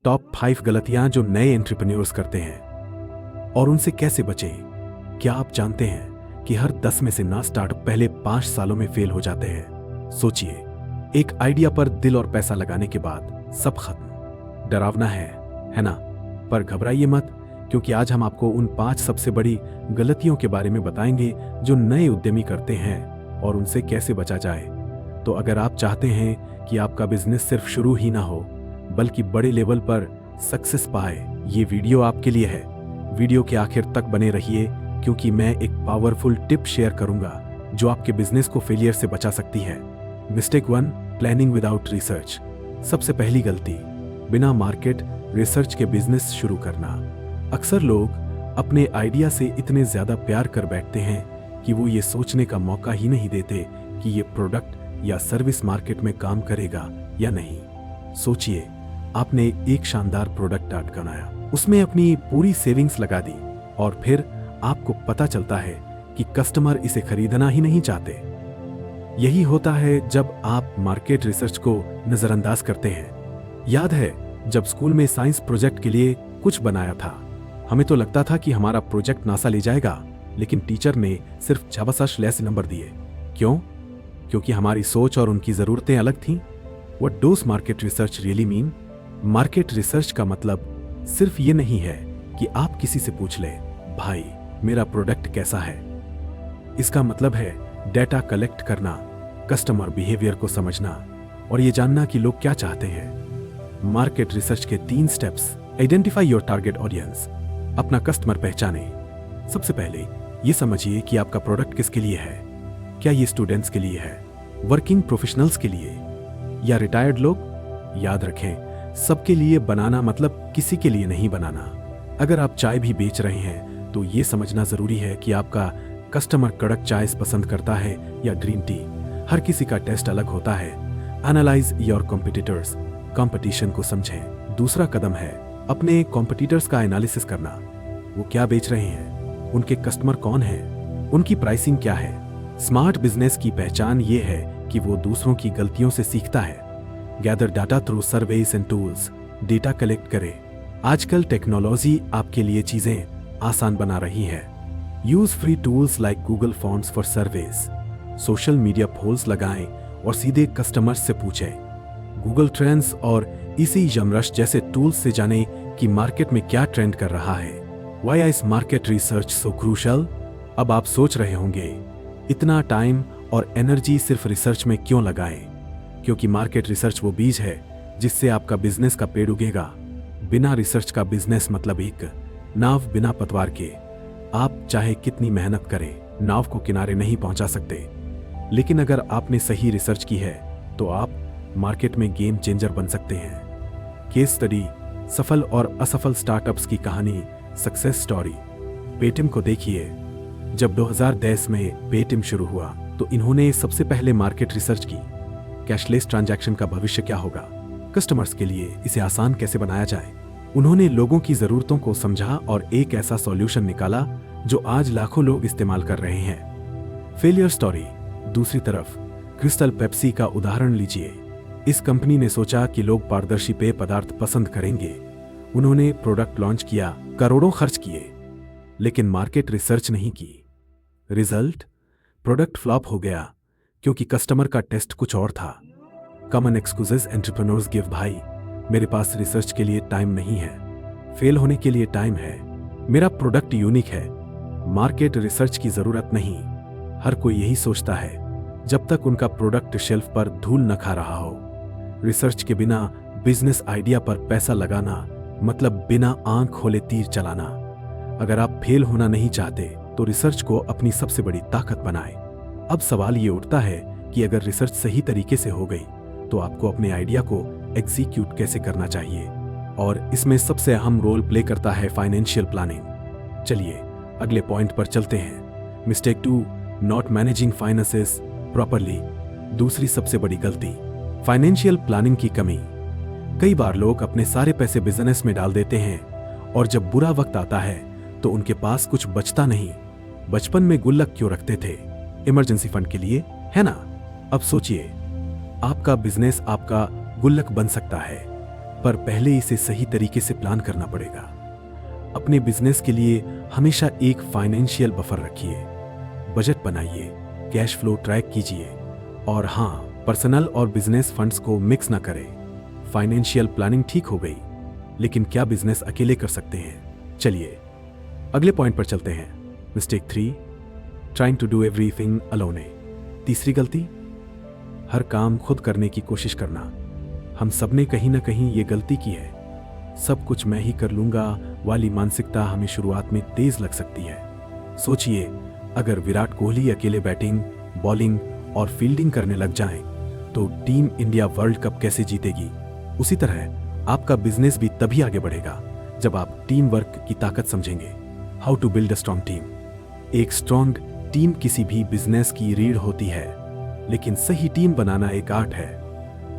Top 5 गलतियां जो नए एंटरप्रेन्योर्स करते हैं और उनसे कैसे बचें। क्या आप जानते हैं कि हर 10 में से ना स्टार्टअप पहले 5 सालों में फेल हो जाते हैं। सोचिए, एक आइडिया पर दिल और पैसा लगाने के बाद सब खत्म। डरावना है ना? पर घबराइए मत, क्योंकि आज हम आपको उन 5 सबसे बड़ी गलतियों के बारे में बताएंगे जो नए उद्यमी करते हैं और उनसे कैसे बचा जाए। तो अगर आप चाहते हैं कि आपका बिजनेस सिर्फ शुरू ही ना हो बल्कि बड़े लेवल पर सक्सेस पाए, ये वीडियो आपके लिए है। वीडियो के आखिर तक बने रहिए, क्योंकि मैं एक पावरफुल टिप शेयर करूंगा जो आपके बिजनेस को फेलियर से बचा सकती है। Mistake 1, planning without research. सबसे पहली गलती, बिना मार्केट रिसर्च के बिजनेस शुरू करना। अक्सर लोग अपने आइडिया से इतने ज्यादा प्यार कर बैठते हैं कि वो ये सोचने का मौका ही नहीं देते कि ये प्रोडक्ट या सर्विस मार्केट में काम करेगा या नहीं। सोचिए, आपने एक शानदार प्रोडक्ट आर्ट बनाया, उसमें अपनी पूरी सेविंग्स लगा दी और फिर आपको पता चलता है कि कस्टमर इसे खरीदना ही नहीं चाहते। यही होता है जब आप मार्केट रिसर्च को नजरअंदाज करते हैं। याद है जब स्कूल में साइंस प्रोजेक्ट के लिए कुछ बनाया था, हमें तो लगता था कि हमारा प्रोजेक्ट नासा ले जाएगा, लेकिन टीचर ने सिर्फ शाबाश लेस नंबर दिए। क्यों? क्योंकि हमारी सोच और उनकी जरूरतें अलग थीं। What does market research really mean? Market research का मतलब सिर्फ ये नहीं है कि आप किसी से पूछ ले, भाई मेरा प्रोडक्ट कैसा है। इसका मतलब है डेटा कलेक्ट करना, कस्टमर बिहेवियर को समझना और ये जानना कि लोग क्या चाहते हैं। मार्केट रिसर्च के 3 steps. Identify your target audience. अपना कस्टमर पहचाने। सबसे पहले ये समझिए कि आपका प्रोडक्ट किसके लिए है। क्या ये स्टूडेंट्स के लिए है, वर्किंग प्रोफेशनल्स के लिए या रिटायर्ड लोग? याद रखें, सबके लिए बनाना मतलब किसी के लिए नहीं बनाना। अगर आप चाय भी बेच रहे हैं तो ये समझना जरूरी है कि आपका कस्टमर कड़क चाय पसंद करता है या ग्रीन टी। हर किसी का टेस्ट अलग होता है। Analyse your competitors. कंपटीशन को समझें। दूसरा कदम है अपने कॉम्पिटिटर्स का एनालिसिस करना। वो क्या बेच रहे हैं, उनके कस्टमर कौन है, उनकी प्राइसिंग क्या है। स्मार्ट बिजनेस की पहचान ये है कि वो दूसरों की गलतियों से सीखता है। Gather data through surveys and tools. Data collect करें। आजकल टेक्नोलॉजी आपके लिए चीजें आसान बना रही है। Use free tools like Google forms for surveys. Social media polls लगाएं और सीधे कस्टमर्स से पूछें। गूगल ट्रेंड्स और इसी यमरश जैसे टूल्स से जानें कि मार्केट में क्या ट्रेंड कर रहा है। Why is market research so crucial? अब आप सोच रहे होंगे, इतना टाइम और एनर्जी सिर्फ रिसर्च में क्यों लगाएं? क्योंकि मार्केट रिसर्च वो बीज है जिससे आपका बिजनेस का पेड़ उगेगा। बिना रिसर्च का बिजनेस मतलब एक नाव बिना पतवार के। आप चाहे कितनी मेहनत करें, नाव को किनारे नहीं पहुंचा सकते। लेकिन अगर आपने सही रिसर्च की है तो आप मार्केट में गेम चेंजर बन सकते हैं। केस स्टडी, सफल और असफल स्टार्टअप्स की कहानी, सक्सेस स्टोरी। पेटीएम को देखिए। जब 2010 में पेटीएम शुरू हुआ तो इन्होंने सबसे पहले मार्केट रिसर्च की। कैशलेस ट्रांजैक्शन का भविष्य क्या होगा, कस्टमर्स के लिए इसे आसान कैसे बनाया जाए। उन्होंने लोगों की जरूरतों को समझा और एक ऐसा सॉल्यूशन निकाला जो आज लाखों लोग इस्तेमाल कर रहे हैं। Failure story. दूसरी तरफ क्रिस्टल पेप्सी का उदाहरण लीजिए। इस कंपनी ने सोचा कि लोग पारदर्शी पेय पदार्थ पसंद करेंगे। उन्होंने प्रोडक्ट लॉन्च किया, करोड़ों खर्च किए, लेकिन मार्केट रिसर्च नहीं की। रिजल्ट, प्रोडक्ट फ्लॉप हो गया क्योंकि कस्टमर का टेस्ट कुछ और था। Common excuses entrepreneurs give. भाई मेरे पास रिसर्च के लिए टाइम नहीं है। फेल होने के लिए टाइम है। मेरा प्रोडक्ट यूनिक है, मार्केट रिसर्च की जरूरत नहीं। हर कोई यही सोचता है जब तक उनका प्रोडक्ट शेल्फ पर धूल न खा रहा हो। रिसर्च के बिना बिजनेस आइडिया पर पैसा लगाना मतलब बिना आंख खोले तीर चलाना। अगर आप फेल होना नहीं चाहते तो रिसर्च को अपनी सबसे बड़ी ताकत बनाएं। अब सवाल ये उठता है कि अगर रिसर्च सही तरीके से हो गई तो आपको अपने आइडिया को एग्जीक्यूट कैसे करना चाहिए, और इसमें सबसे अहम रोल प्ले करता है फाइनेंशियल प्लानिंग। चलिए अगले पॉइंट पर चलते हैं। Mistake 2, not managing finances properly. दूसरी सबसे बड़ी गलती, फाइनेंशियल प्लानिंग की कमी। कई बार लोग अपने सारे पैसे बिजनेस में डाल देते हैं और जब बुरा वक्त आता है तो उनके पास कुछ बचता नहीं। बचपन में गुल्लक क्यों रखते थे? इमरजेंसी फंड के लिए, है ना? अब सोचिए, आपका बिजनेस आपका गुल्लक बन सकता है। पर पहले इसे सही तरीके से प्लान करना पड़ेगा। अपने बिजनेस के लिए हमेशा एक फाइनेंशियल बफर रखिए, बजट बनाइए, कैश फ्लो ट्रैक कीजिए और हाँ, पर्सनल और बिजनेस फंड्स को मिक्स ना करें। फाइनेंशियल प्लानिंग ठीक हो गई, लेकिन क्या बिजनेस अकेले कर सकते हैं? चलिए अगले पॉइंट पर चलते हैं। Mistake 3, trying to do everything alone. तीसरी गलती, हर काम खुद करने की कोशिश करना। हम सबने कहीं ना कहीं ये गलती की है। सब कुछ मैं ही कर लूंगा वाली मानसिकता हमें शुरुआत में तेज लग सकती है। सोचिए, अगर विराट कोहली अकेले बैटिंग, बॉलिंग और फील्डिंग करने लग जाएं, तो टीम इंडिया वर्ल्ड कप कैसे जीतेगी? उसी तरह आपका बिजनेस भी तभी आगे बढ़ेगा जब आप टीम वर्क की ताकत समझेंगे। How to build a strong team. एक स्ट्रॉन्ग टीम किसी भी बिजनेस की रीढ़ होती है, लेकिन सही टीम बनाना एक आर्ट है।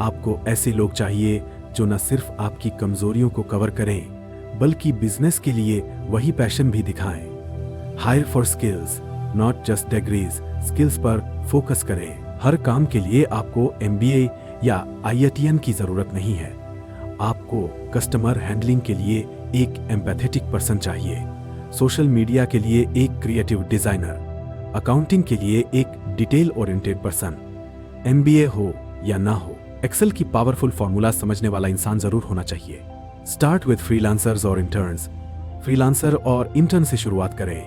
आपको ऐसे लोग चाहिए जो न सिर्फ आपकी कमजोरियों को कवर करें, बल्कि बिजनेस के लिए वही पैशन भी दिखाएं। Hire for skills, not just degrees. Skills पर फोकस करें। हर काम के लिए आपको MBA या IITN की जरूरत नहीं है। आपको कस्टमर हैंडलिंग के लिए एक एम्पैथेटिक पर्सन चाहिए, सोशल मीडिया के लिए एक क्रिएटिव डिजाइनर, अकाउंटिंग के लिए एक डिटेल ओरिएंटेड पर्सन। MBA हो या ना हो, एक्सेल की पावरफुल फॉर्मूला समझने वाला इंसान जरूर होना चाहिए। स्टार्ट विद फ्रीलांसर्स और इंटर्न्स। फ्रीलांसर और इंटर्न से शुरुआत करें।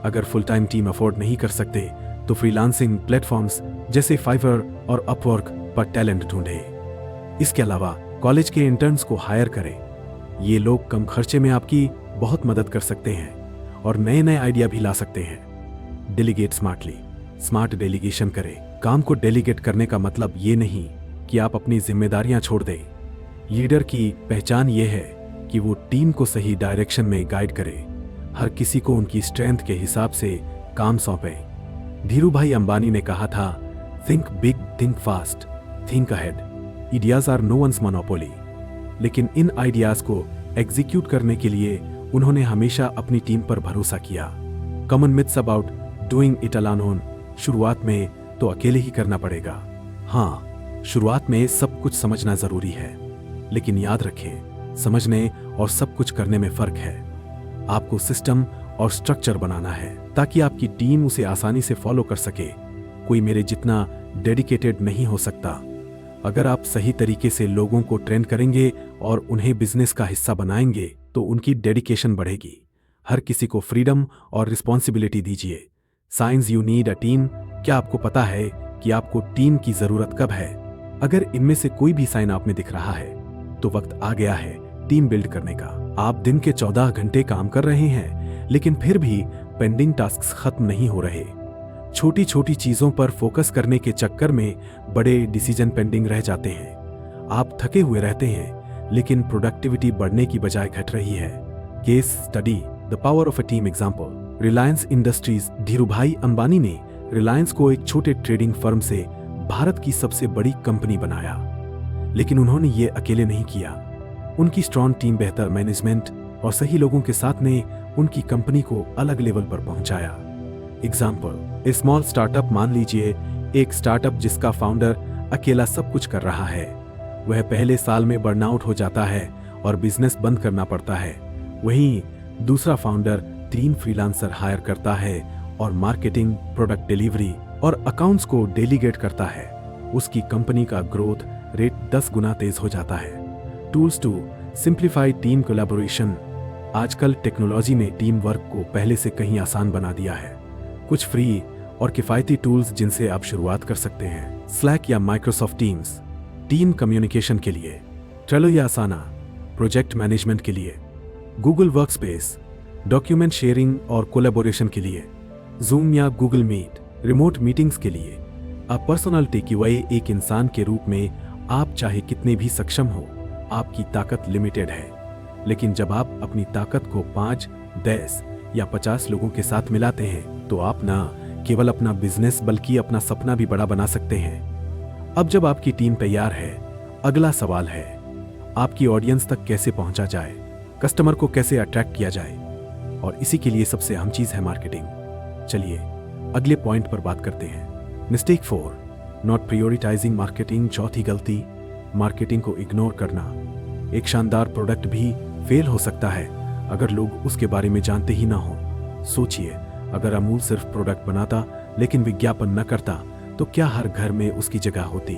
अगर फुल टाइम टीम अफोर्ड नहीं कर सकते तो फ्रीलांसिंग प्लेटफॉर्म्स जैसे फाइवर और अपवर्क पर टैलेंट ढूंढें। इसके अलावा कॉलेज के इंटर्न्स को हायर करें। ये लोग कम खर्चे में आपकी बहुत मदद कर सकते हैं और नए नए आइडिया भी ला सकते हैं। Delegate smartly. स्मार्ट डेलीगेशन करें। काम को डेलीगेट करने का मतलब ये नहीं कि आप अपनी जिम्मेदारियां छोड़ दें। लीडर की पहचान ये है कि वो टीम को सही डायरेक्शन में गाइड करे। हर किसी को उनकी स्ट्रेंथ के हिसाब से काम सौंपें। धीरूभाई अंबानी ने कहा था, think big, think fast, think ahead. Ideas are no one's monopoly. लेकिन इन आइडियाज को एग्जीक्यूट करने के लिए उन्होंने हमेशा अपनी टीम पर भरोसा किया। Common myths about doing it alone. शुरुआत में तो अकेले ही करना पड़ेगा। हाँ, शुरुआत में सब कुछ समझना जरूरी है, लेकिन याद रखें, समझने और सब कुछ करने में फर्क है। आपको सिस्टम और स्ट्रक्चर बनाना है ताकि आपकी टीम उसे आसानी से फॉलो कर सके। कोई मेरे जितना डेडिकेटेड नहीं हो सकता। अगर आप सही तरीके से लोगों को ट्रेन करेंगे और उन्हें बिजनेस का हिस्सा बनाएंगे तो उनकी डेडिकेशन बढ़ेगी। हर किसी को फ्रीडम और रिस्पॉन्सिबिलिटी दीजिए। Science you need a team. क्या आपको पता है कि आपको टीम की जरूरत कब है? अगर इनमें से कोई भी साइन आप में दिख रहा है तो वक्त आ गया है टीम बिल्ड करने का। आप दिन के 14 घंटे काम कर रहे हैं, लेकिन फिर भी पेंडिंग टास्क्स खत्म नहीं हो रहे। छोटी छोटी चीजों पर फोकस करने के चक्कर में बड़े डिसीजन पेंडिंग रह जाते हैं। आप थके हुए रहते हैं, लेकिन प्रोडक्टिविटी बढ़ने की बजाय घट रही है। Case study, the power of a team example. Reliance industries. Dhirubhai Ambani ने रिलायंस को एक छोटे ट्रेडिंग फर्म से भारत की सबसे बड़ी कंपनी बनाया, लेकिन उन्होंने ये अकेले नहीं किया। उनकी स्ट्रॉन्ग टीम, बेहतर मैनेजमेंट और सही लोगों के साथ ने उनकी कंपनी को अलग लेवल पर पहुंचाया। एग्जाम्पल, ए स्मॉल स्टार्टअप। मान लीजिए एक स्टार्टअप जिसका फाउंडर अकेला सब कुछ कर रहा है। वह पहले साल में बर्नआउट हो जाता है और बिजनेस बंद करना पड़ता है। वहीं दूसरा फाउंडर 3 फ्रीलांसर हायर करता है और मार्केटिंग, प्रोडक्ट डिलीवरी और अकाउंट्स को डेलीगेट करता है। उसकी कंपनी का ग्रोथ रेट 10 गुना तेज हो जाता है। Tools to simplify team collaboration. आजकल टेक्नोलॉजी ने टीम वर्क को पहले से कहीं आसान बना दिया है। कुछ फ्री और किफायती टूल्स जिनसे आप शुरुआत कर सकते हैं। स्लैक या माइक्रोसॉफ्ट टीम्स, टीम कम्युनिकेशन के लिए। ट्रेलो या आसाना, प्रोजेक्ट मैनेजमेंट के लिए। गूगल वर्कस्पेस, डॉक्यूमेंट शेयरिंग और कोलैबोरेशन के लिए। जूम या गूगल मीट, रिमोट मीटिंग्स के लिए। A personal takeaway. एक इंसान के रूप में आप चाहे कितने भी सक्षम हो, आपकी ताकत लिमिटेड है। लेकिन जब आप अपनी ताकत को 5, 10 या 50 लोगों के साथ मिलाते हैं तो आप ना केवल अपना बिजनेस बल्कि अपना सपना भी बड़ा बना सकते हैं। अब जब आपकी टीम तैयार है, अगला सवाल है आपकी ऑडियंस तक कैसे पहुंचा जाए, कस्टमर को कैसे अट्रैक्ट किया जाए, और इसी के लिए सबसे अहम चीज है मार्केटिंग। चलिए अगले पॉइंट पर बात करते हैं। Mistake 4, not prioritising marketing. चौथी गलती, मार्केटिंग को इग्नोर करना। एक शानदार प्रोडक्ट भी फेल हो सकता है अगर लोग उसके बारे में जानते ही ना हो। सोचिए, अगर अमूल सिर्फ प्रोडक्ट बनाता लेकिन विज्ञापन न करता तो क्या हर घर में उसकी जगह होती?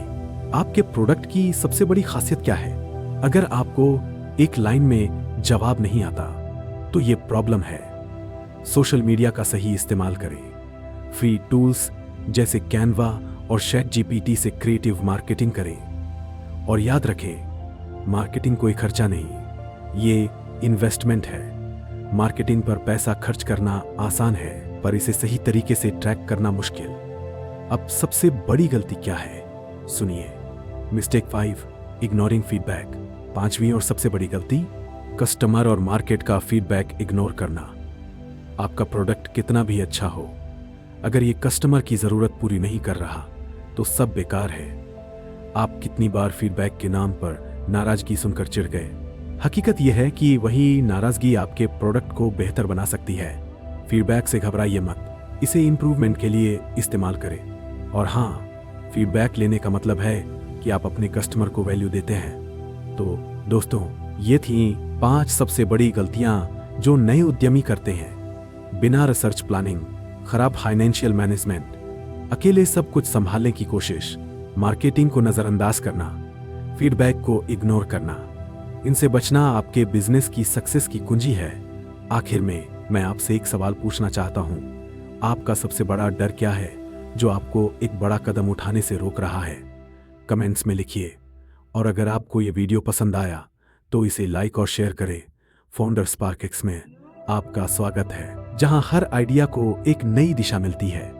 आपके प्रोडक्ट की सबसे बड़ी खासियत क्या है? अगर आपको एक लाइन में जवाब नहीं आता तो ये प्रॉब्लम है। सोशल मीडिया का सही इस्तेमाल करें। फ्री टूल्स जैसे कैनवा और ChatGPT से क्रिएटिव मार्केटिंग करें। और याद रखें, मार्केटिंग कोई खर्चा नहीं, ये इन्वेस्टमेंट है। मार्केटिंग पर पैसा खर्च करना आसान है, पर इसे सही तरीके से ट्रैक करना मुश्किल। अब सबसे बड़ी गलती क्या है, सुनिए। Mistake 5, ignoring feedback. 5वीं और सबसे बड़ी गलती, कस्टमर और मार्केट का फीडबैक इग्नोर करना। आपका प्रोडक्ट कितना भी अच्छा हो, अगर ये कस्टमर की जरूरत पूरी नहीं कर रहा तो सब बेकार है। आप कितनी बार फीडबैक के नाम पर नाराजगी सुनकर चिढ़ गए? हकीकत यह है कि वही नाराजगी आपके प्रोडक्ट को बेहतर बना सकती है। फीडबैक से घबराइए मत, इसे इंप्रूवमेंट के लिए इस्तेमाल करें। और हाँ, फीडबैक लेने का मतलब है कि आप अपने कस्टमर को वैल्यू देते हैं। तो दोस्तों, ये थी 5 सबसे बड़ी गलतियां जो नए उद्यमी करते हैं। बिना रिसर्च प्लानिंग, खराब फाइनेंशियल मैनेजमेंट, अकेले सब कुछ संभालने की कोशिश, मार्केटिंग को नजरअंदाज करना, फीडबैक को इग्नोर करना। इनसे बचना आपके बिजनेस की सक्सेस की कुंजी है। आखिर में मैं आपसे एक सवाल पूछना चाहता हूं, आपका सबसे बड़ा डर क्या है जो आपको एक बड़ा कदम उठाने से रोक रहा है? कमेंट्स में लिखिए। और अगर आपको ये वीडियो पसंद आया तो इसे लाइक और शेयर करें। फाउंडर स्पार्कएक्स में आपका स्वागत है, जहां हर आइडिया को एक नई दिशा मिलती है।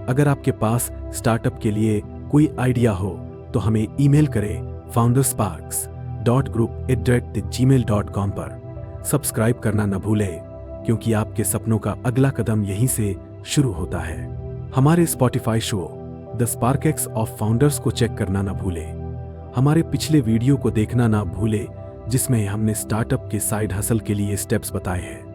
अगर आपके पास स्टार्टअप के लिए कोई आइडिया हो तो हमें ईमेल करें foundersparks.group@gmail.com पर। सब्सक्राइब करना न भूलें, क्योंकि आपके सपनों का अगला कदम यहीं से शुरू होता है। हमारे Spotify show the SparkX of founders को चेक करना न भूलें। हमारे पिछले वीडियो को देखना ना भूलें, जिसमें हमने स्टार्टअप के साइड हसल के लिए स्टेप्स बताए हैं।